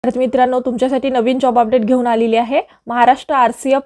तर मित्रांनो, तुमच्यासाठी नवीन जॉब अपडेट घेऊन आलेली आहे। महाराष्ट्र RCF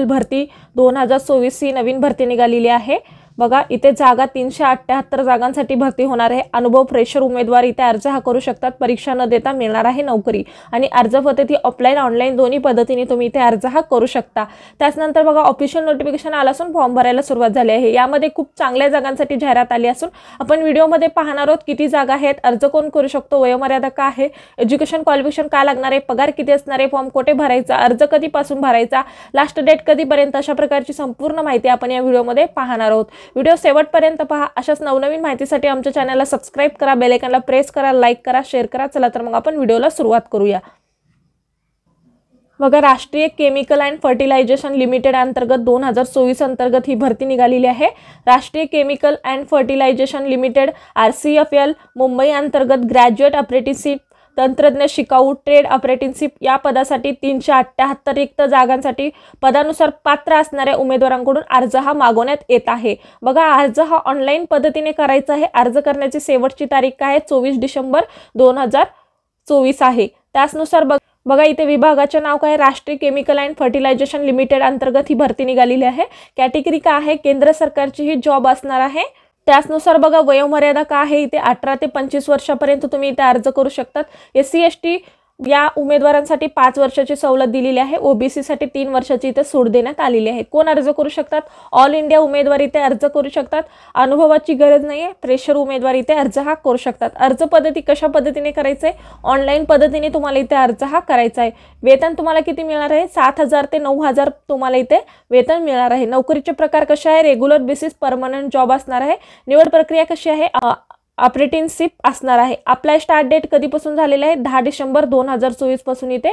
भरती 2024 ही नवीन भरती निघालेली आहे। बघा, इथे जागा 378 जागांसाठी भरती होणार आहे। अनुभव फ्रेशर उमेदवार इथे अर्ज करू शकतात। परीक्षा न देता मिळणार आहे नोकरी आणि अर्ज पद्धती ऑफलाइन ऑनलाइन दोन्ही पद्धतीने तुम्ही इथे अर्ज करू शकता। त्यानंतर बघा, ऑफिशियल नोटिफिकेशन आलं असून फॉर्म भरायला सुरुवात झाली आहे। यामध्ये खूप चांगल्या जागांसाठी जाहिरात आली असून आपण व्हिडिओमध्ये पाहणार आहोत किती जागा आहेत, अर्ज कोण करू शकतो, वयोमर्यादा काय आहे, एज्युकेशन क्वालिफिकेशन काय लागणार आहे, पगार किती असणार आहे, फॉर्म कुठे भरायचा, अर्ज कधीपासून भरायचा, लास्ट डेट कधीपर्यंत, अशा प्रकारची संपूर्ण माहिती आपण या व्हिडिओमध्ये पाहणार आहोत। व्हिडिओ शेवटपर्यंत पहा। अशाच नवनवीन माहितीसाठी आमच्या चॅनलला सबस्क्राइब करा, बेल आयकॉनला प्रेस करा, लाईक करा, शेअर करा। चला तर मग आपण व्हिडिओला सुरुवात करूया। बघा, राष्ट्रीय केमिकल अँड फर्टिलायझेशन लिमिटेड अंतर्गत 2024 अंतर्गत ही भरती निघालेली आहे। Rashtriya chemical and fertilisation limited RCFL Mumbai अंतर्गत ग्रॅज्युएट अप्रेंटिसशिप, तंत्रज्ञ शिकाऊ, ट्रेड अप्रेंटिसशिप या पदासाठी 378 रिक्त जागांसाठी पदानुसार पात्र असणाऱ्या उमेदवारांकडून अर्ज मागवण्यात येत आहे। बघा, अर्ज ऑनलाईन पद्धतीने करायचा आहे। अर्ज करण्याची शेवटची तारीख आहे 24 डिसेंबर 2024 आहे। त्यानुसार बघा, इथे विभागाचे नाव काय, राष्ट्रीय केमिकल अँड फर्टिलायझेशन लिमिटेड अंतर्गत ही भरती निघालेली आहे। कॅटेगरी काय आहे, केंद्र सरकारची ही जॉब असणार आहे। त्यानुसार बघा, वयोमर्यादा काय आहे, इथे 18 ते 25 वर्षापर्यंत तुम्ही इथे अर्ज करू शकतात। SC ST या उमेदवारांसाठी 5 वर्षाची सवलत दिलेली आहे। OBC साठी 3 वर्षाची इथे सूट देण्यात आलेली आहे। कोण अर्ज करू शकतात, ऑल इंडिया उमेदवार इथे अर्ज करू शकतात। अनुभवाची गरज नाहीये, फ्रेशर उमेदवार इथे अर्ज करू शकतात। अर्ज पद्धती कशा पद्धतीने करायचं आहे, ऑनलाईन पद्धतीने तुम्हाला इथे अर्ज करायचा आहे। वेतन तुम्हाला किती मिळणार आहे, 7,000 ते 9,000 तुम्हाला इथे वेतन मिळणार आहे। नोकरीचे प्रकार कसे आहे, रेग्युलर बेसिस परमनंट जॉब असणार आहे। निवड प्रक्रिया कशी आहे, अप्रेंटिसशिप असणार आहे। अप्लाय स्टार्ट डेट कधीपासून झालेला आहे, 10 डिसेंबर 2024 पासून इथे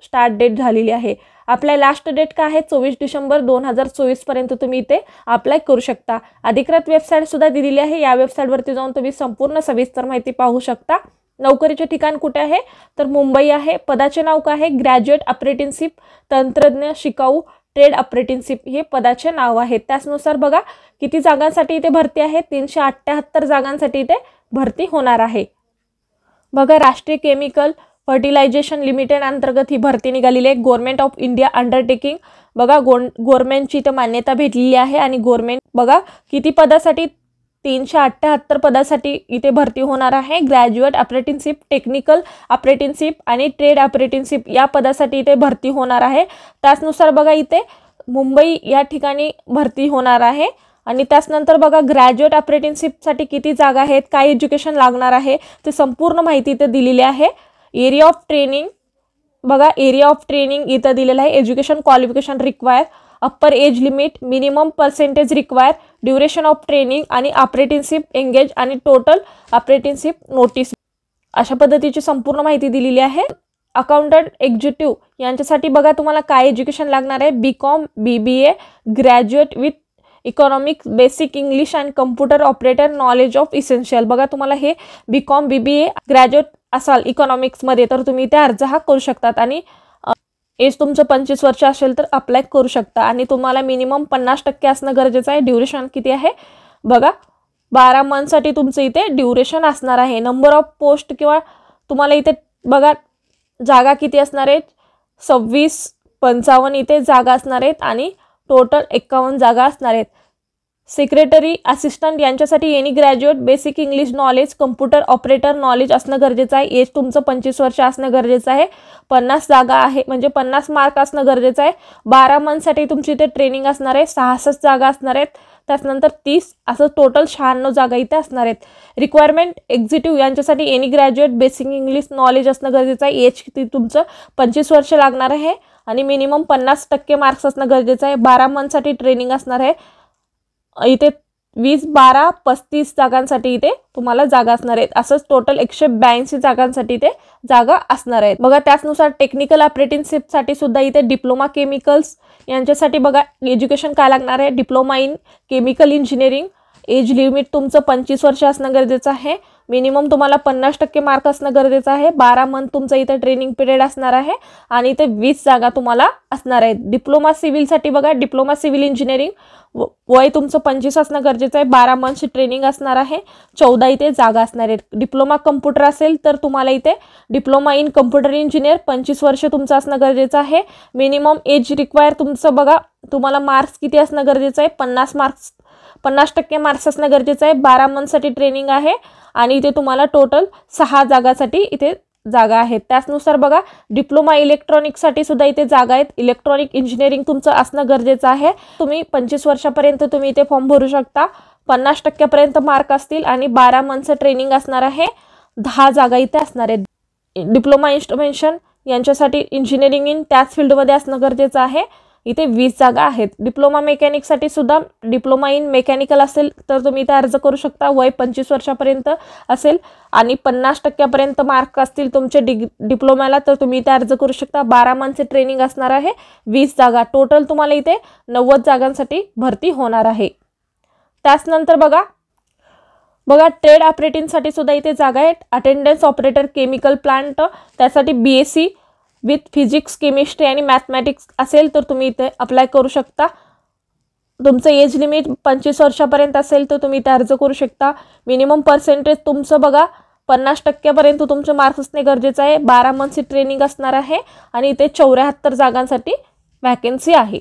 स्टार्ट डेट झालेली आहे। अप्लाय लास्ट डेट काय आहे, 24 डिसेंबर 2024 पर्यंत तुम्ही इथे अप्लाय करू शकता। अधिकृत वेबसाईट सुद्धा दिलेली आहे। या वेबसाईटवरती जाऊन तुम्ही संपूर्ण सविस्तर माहिती पाहू शकता। नोकरीचे ठिकाण कुठे आहे, तर मुंबई आहे। पदाचे नाव काय आहे, ग्रॅज्युएट अप्रेंटिसशिप, तंत्रज्ञ शिकाऊ, ट्रेड अप्रेंटिसशिप हे पदाचे नाव आहे। त्यानुसार बघा, किती जागांसाठी इथे भरती आहे, 378 जागांसाठी इथे भरती होणार आहे। बघा, राष्ट्रीय केमिकल फर्टिलायझेशन लिमिटेड अंतर्गत ही भरती निघालेली आहे। Government of India undertaking. बघा, गव्हर्नमेंटची इथे मान्यता भेटलेली आहे आणि गव्हर्नमेंट बघा किती पदासाठी, 378 पदासाठी इथे भरती होणार आहे। ग्रॅज्युएट अप्रेंटिसशिप, टेक्निकल अप्रेंटिसशिप आणि ट्रेड अप्रेंटिसशिप या पदासाठी इथे भरती होणार आहे। त्यानुसार बघा, इथे मुंबई या ठिकाणी भरती होणार आहे। आणि त्यानंतर बघा, ग्रॅज्युएट अप्रेंटिसशिपसाठी किती जागा आहेत, काय एज्युकेशन लागणार आहे, ते संपूर्ण माहिती इथे दिलेली आहे। एरिया ऑफ ट्रेनिंग बघा, एरिया ऑफ ट्रेनिंग इथं दिलेलं आहे। Education qualification require, upper age limit, minimum percentage require, duration of training आणि अप्रेंटिसशिप एंगेज आणि टोटल अप्रेंटिसशिप नोटीस अशा पद्धतीची संपूर्ण माहिती दिलेली आहे। अकाउंटंट एक्झिक्युटिव्ह यांच्यासाठी बघा, तुम्हाला काय एज्युकेशन लागणार आहे, BCom BBA graduate with economics, basic English and computer operator knowledge of essential. बघा, तुम्हाला हे BCom BBA ग्रॅज्युएट असाल इकॉनॉमिक्समध्ये तर तुम्ही इथे अर्ज करू शकतात आणि एज तुमचं 25 वर्ष असेल तर अप्लाय करू शकता आणि तुम्हाला मिनिमम 50% असणं गरजेचं आहे। ड्युरेशन किती आहे, बघा 12 मंथसाठी तुमचं इथे ड्युरेशन असणार आहे। नंबर ऑफ पोस्ट किंवा तुम्हाला इथे बघा जागा किती असणार आहेत, 26-55 इथे जागा असणार आहेत आणि टोटल 51 जागा असणार आहेत। सेक्रेटरी असिस्टंट यांच्यासाठी any graduate basic English knowledge, computer operator knowledge असणं गरजेचं आहे। एज तुमचं 25 वर्ष असणं गरजेचं आहे। 50 जागा आहे म्हणजे 50 मार्क असणं गरजेचं आहे। 12 मंथसाठी तुमची इथे ट्रेनिंग असणार आहे। 66 जागा असणार आहेत। त्यानंतर 30 असं टोटल 96 जागा इथे असणार आहेत। रिक्वायरमेंट एक्झिक्युटिव्ह यांच्यासाठी any graduate basic English knowledge असणं गरजेचं आहे। एज किती तुमचं 25 वर्ष लागणार आहे आणि मिनिमम 50% मार्क्स असणं गरजेचं आहे। 12 मंथसाठी ट्रेनिंग असणार आहे। इथे 20, 12, 35 जागांसाठी इथे तुम्हाला जागा असणार आहेत। असंच टोटल 182 जागांसाठी इथे जागा असणार आहेत। बघा, त्यानुसार टेक्निकल अप्रेंटिसशिपसाठी सुद्धा इथे डिप्लोमा केमिकल्स यांच्यासाठी बघा एज्युकेशन काय लागणार आहे, diploma in chemical engineering, age limit तुमचं 25 वर्ष असणं गरजेचं आहे। मिनिमम तुम्हाला 50% मार्क असणं गरजेचं आहे. 12 मंथ तुमचं इथे ट्रेनिंग पिरियड असणार आहे आणि इथे 20 जागा तुम्हाला असणार आहेत. डिप्लोमा सिव्हिलसाठी बघा, डिप्लोमा सिव्हिल इंजिनिअरिंग वय तुमचं 25 असणं गरजेचं आहे. 12 मंथची ट्रेनिंग असणार आहे. 14 इथे जागा असणार आहेत. डिप्लोमा कम्प्युटर असेल तर तुम्हाला इथे डिप्लोमा इन कम्प्युटर इंजिनियर 25 वर्ष तुमचं असणं गरजेचं आहे. मिनिमम एज रिक्वायर तुमचं बघा, तुम्हाला मार्क्स किती असणं गरजेचं आहे, 50% मार्क्स असणं गरजेचं आहे. 12 मंथसाठी ट्रेनिंग आहे आणि इथे तुम्हाला टोटल 6 जागासाठी इथे जागा आहेत. त्याचनुसार बघा, डिप्लोमा इलेक्ट्रॉनिक्ससाठी सुद्धा इथे जागा आहेत. इलेक्ट्रॉनिक इंजिनिअरिंग तुमचं असणं गरजेचं आहे. तुम्ही 25 वर्षापर्यंत तुम्ही इथे फॉर्म भरू शकता. 50% मार्क असतील आणि 12 मंथचं ट्रेनिंग असणार आहे. 10 जागा इथे असणार आहेत. डिप्लोमा इन्स्ट्रुमेंटेशन यांच्यासाठी इंजिनिअरिंग इन त्याच फील्डमध्ये असणं गरजेचं आहे. इथे 20 जागा आहेत. डिप्लोमा मेकॅनिकसाठी सुद्धा डिप्लोमा इन मेकॅनिकल असेल तर तुम्ही इथे अर्ज करू शकता. वय 25 वर्षापर्यंत असेल आणि 50% मार्क असतील तुमचे डिप्लोम्याला तर तुम्ही इथे अर्ज करू शकता. 12 मंथचे ट्रेनिंग असणार आहे. 20 जागा टोटल तुम्हाला इथे 90 जागांसाठी भरती होणार आहे. त्याचनंतर बघा ट्रेड ऑपरेटिंगसाठी सुद्धा इथे जागा आहेत. अटेंडन्स ऑपरेटर केमिकल प्लांट, त्यासाठी BSc विथ फिजिक्स केमिस्ट्री आणि मॅथमॅटिक्स असेल तर तुम्ही इथे अप्लाय करू शकता. तुमचं एज लिमिट 25 वर्षापर्यंत असेल तर तुम्ही इथे अर्ज करू शकता. मिनिमम पर्सेंटेज तुमचं बघा 50% तुमचे मार्क्स असणे गरजेचं आहे. 12 मंथची ट्रेनिंग असणार आहे आणि इथे 74 जागांसाठी वॅकेन्सी आहे.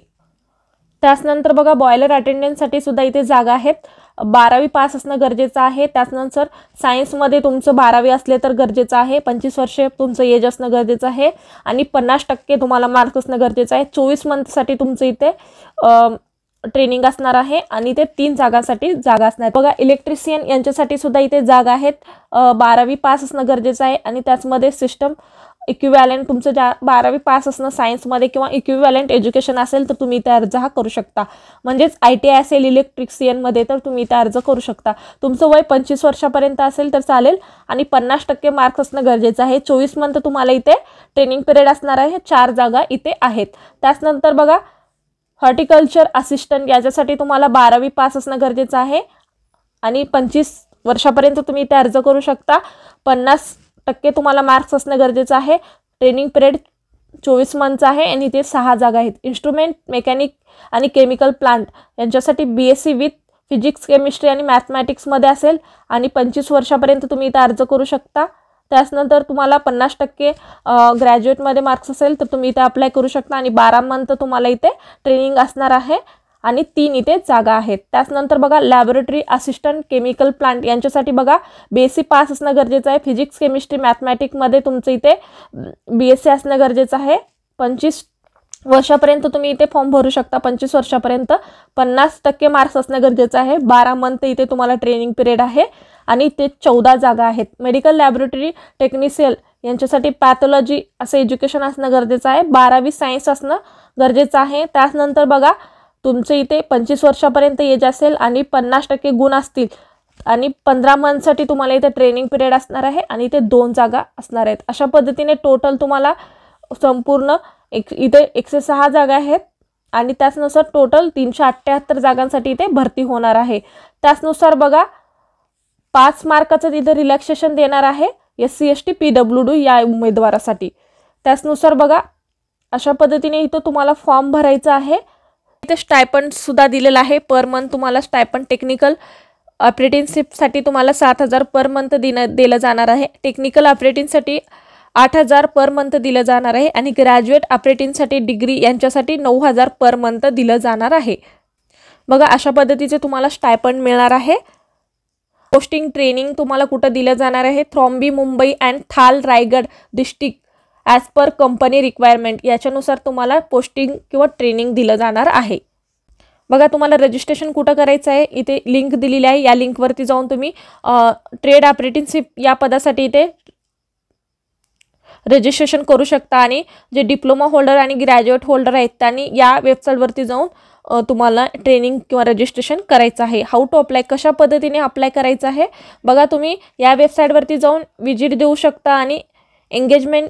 त्याचनंतर बघा, बॉयलर अटेंडन्ससाठी सुद्धा इथे जागा आहेत. 12वी पास असणं गरजेचं आहे. त्याचनंतर सायन्समध्ये तुमचं 12वी असले तर गरजेचं आहे. 25 वर्ष तुमचं एज असणं गरजेचं आहे आणि 50% तुम्हाला मार्क्स असणं गरजेचं आहे. 24 मंथसाठी तुमचं इथे ट्रेनिंग असणार आहे आणि ते 3 जागांसाठी जागा असणार. बघा, इलेक्ट्रिशियन यांच्यासाठी सुद्धा इथे जागा आहेत. 12वी पास असणं गरजेचं आहे आणि त्याचमध्ये सिस्टम इक्विव्हॅलंट तुमचं 12वी पास असणं सायन्समध्ये किंवा इक्विव्हॅलंट एज्युकेशन असेल तर तुम्ही इथे अर्ज हा करू शकता. म्हणजेच ITI असेल इलेक्ट्रिशियनमध्ये तर तुम्ही इथे अर्ज करू शकता. तुमचं वय 25 वर्षापर्यंत असेल तर चालेल आणि 50% मार्क्स असणं गरजेचं आहे. 24 मंथ तुम्हाला इथे ट्रेनिंग पिरियड असणार आहे. 4 जागा इथे आहेत. त्याचनंतर बघा, हॉर्टिकल्चर असिस्टंट याच्यासाठी तुम्हाला 12वी पास असणं गरजेचं आहे आणि 25 वर्षापर्यंत तुम्ही इथे अर्ज करू शकता. 50% तुम्हाला मार्क्स असणं गरजेचं आहे. ट्रेनिंग पिरियड 24 मंथचा आहे आणि इथे 6 जागा आहेत. इन्स्ट्रुमेंट मेकॅनिक आणि केमिकल प्लांट यांच्यासाठी BSc विथ फिजिक्स केमिस्ट्री आणि मॅथमॅटिक्समध्ये असेल आणि 25 वर्षापर्यंत तुम्ही इथे अर्ज करू शकता. त्याचनंतर तुम्हाला 50% ग्रॅज्युएटमध्ये मार्क्स असेल तर तुम्ही इथे अप्लाय करू शकता आणि 12 मंथ तुम्हाला इथे ट्रेनिंग असणार आहे आणि 3 इथे जागा आहेत. त्याचनंतर बघा, लॅबोरेटरी असिस्टंट केमिकल प्लांट यांच्यासाठी बघा BSc पास असणं गरजेचं आहे. फिजिक्स केमिस्ट्री मॅथमॅटिक्समध्ये तुमचं इथे BSc असणं गरजेचं आहे. 25 वर्षापर्यंत तुम्ही इथे फॉर्म भरू शकता. 25 वर्षापर्यंत 50% मार्क्स असणं गरजेचं आहे. 12 मंथ इथे तुम्हाला ट्रेनिंग पिरियड आहे आणि ते 14 जागा आहेत. मेडिकल लॅबोरेटरी टेक्निशियन यांच्यासाठी पॅथॉलॉजी असं एज्युकेशन असणं गरजेचं आहे. 12वी सायन्स असणं गरजेचं आहे. त्याचनंतर बघा, तुमचं इथे 25 वर्षापर्यंत एज असेल आणि 50% गुण असतील आणि 15 मंथसाठी तुम्हाला इथे ट्रेनिंग पिरियड असणार आहे आणि इथे 2 जागा असणार आहेत. अशा पद्धतीने टोटल तुम्हाला संपूर्ण इथे 106 जागा आहेत आणि त्याचनुसार टोटल 378 जागांसाठी इथे भरती होणार आहे. त्याचनुसार बघा, 5 मार्काचं तिथे रिलॅक्सेशन देणार आहे SC ST PWD या उमेदवारासाठी. त्याचनुसार बघा, अशा पद्धतीने इथं तुम्हाला फॉर्म भरायचा आहे. इथे स्टायपंड सुद्धा दिलेला आहे. पर मंथ तुम्हाला स्टायपंड टेक्निकल अप्रेंटिसशिपसाठी तुम्हाला 7,000 पर मंथ दिलं जाणार आहे. टेक्निकल अप्रेंटिससाठी 8,000 पर मंथ दिलं जाणार आहे आणि ग्रॅज्युएट अप्रेंटिससाठी डिग्री यांच्यासाठी 9,000 पर मंथ दिलं जाणार आहे. बघा, अशा पद्धतीचे तुम्हाला स्टायपंड मिळणार आहे. पोस्टिंग ट्रेनिंग तुम्हाला कुठं दिलं जाणार आहे, थ्रॉम्बी मुंबई अँड थाल Raigad district as per company requirement याच्यानुसार तुम्हाला पोस्टिंग किंवा ट्रेनिंग दिलं जाणार आहे. बघा, तुम्हाला रजिस्ट्रेशन कुठं करायचं आहे, इथे लिंक दिलेली आहे. या लिंकवरती जाऊन तुम्ही ट्रेड अप्रेंटिसशिप या पदासाठी इथे रजिस्ट्रेशन करू शकता आणि जे डिप्लोमा होल्डर आणि ग्रॅज्युएट होल्डर आहेत त्यांनी या वेबसाईटवरती जाऊन तुम्हाला ट्रेनिंग किंवा रजिस्ट्रेशन करायचं आहे. हाऊ टू अप्लाय, कशा पद्धतीने अप्लाय करायचं आहे बघा, तुम्ही या वेबसाईटवरती जाऊन विजिट देऊ शकता आणि एंगेजमेंट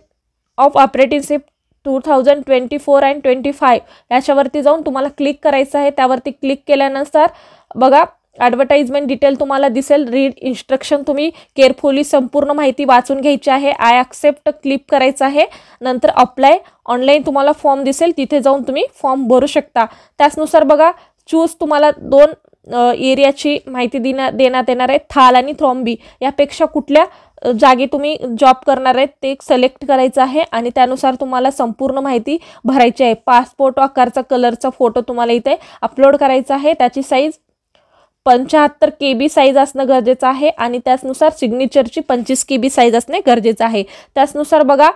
ऑफ अप्रेंटिसशिप 2024 अँड 25 याच्यावरती जाऊन तुम्हाला क्लिक करायचं आहे. त्यावरती क्लिक केल्यानंतर बघा, ॲडव्हर्टाइजमेंट डिटेल तुम्हाला दिसेल. रीड इन्स्ट्रक्शन तुम्ही केअरफुली संपूर्ण माहिती वाचून घ्यायची आहे. आय ॲक्सेप्ट क्लिक करायचं आहे. नंतर अप्लाय ऑनलाईन तुम्हाला फॉर्म दिसेल, तिथे जाऊन तुम्ही फॉर्म भरू शकता. त्याचनुसार बघा चूज तुम्हाला 2 एरियाची माहिती देण्यात येणार आहे. थाल आणि थ्रॉम्बी यापेक्षा कुठल्या जागी तुम्ही जॉब करणार आहेत ते सिलेक्ट करायचं आहे आणि त्यानुसार तुम्हाला संपूर्ण माहिती भरायची आहे. पासपोर्ट आकारचा कलरचा फोटो तुम्हाला इथे अपलोड करायचा आहे. त्याची साईज 75 KB साईज असणं गरजेचं आहे आणि त्याचनुसार सिग्नेचरची 25 KB साईज असणे गरजेचं आहे. त्याचनुसार बघा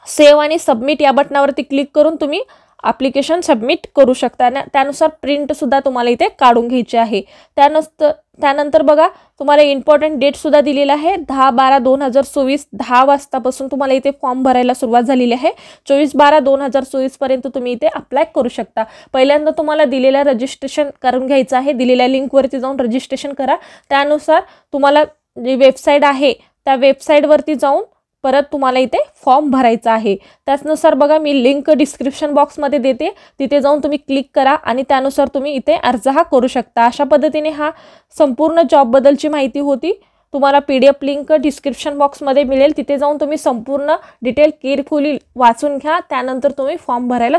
सेव्ह आणि सबमिट या बटनावरती क्लिक करून तुम्ही ॲप्लिकेशन सबमिट करू शकता. त्यानुसार प्रिंटसुद्धा तुम्हाला इथे काढून घ्यायची आहे. त्यानंतर बघा तुम्हाला इम्पॉर्टंट डेटसुद्धा दिलेला आहे. 10/12/2024 10 वाजतापासून तुम्हाला इथे फॉर्म भरायला सुरुवात झालेली आहे. 24/12/2024 पर्यंत तुम्ही इथे अप्लाय करू शकता. पहिल्यांदा तुम्हाला दिलेल्या रजिस्ट्रेशन करून घ्यायचं आहे. दिलेल्या लिंकवरती जाऊन रजिस्ट्रेशन करा. त्यानुसार तुम्हाला जी वेबसाईट आहे त्या वेबसाईटवरती जाऊन परत तुम्हाला इथे फॉर्म भरायचा आहे. त्याचनुसार बघा मी लिंक डिस्क्रिप्शन बॉक्समध्ये देते, तिथे जाऊन तुम्ही क्लिक करा आणि त्यानुसार तुम्ही इथे अर्ज हा करू शकता. अशा पद्धतीने हा संपूर्ण जॉबबद्दलची माहिती होती. तुम्हाला PDF लिंक डिस्क्रिप्शन बॉक्समध्ये मिळेल, तिथे जाऊन तुम्ही संपूर्ण डिटेल केअरफुली वाचून घ्या. त्यानंतर तुम्ही फॉर्म भरायला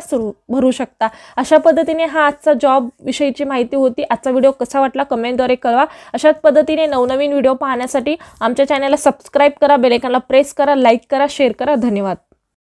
भरू शकता. अशा पद्धतीने हा आजचा जॉब विषयीची माहिती होती. आजचा व्हिडिओ कसा वाटला कमेंटद्वारे कळवा. अशाच पद्धतीने नवनवीन व्हिडिओ पाहण्यासाठी आमच्या चॅनलला सबस्क्राईब करा, बेल आयकॉनला प्रेस करा, लाईक करा, शेअर करा. धन्यवाद.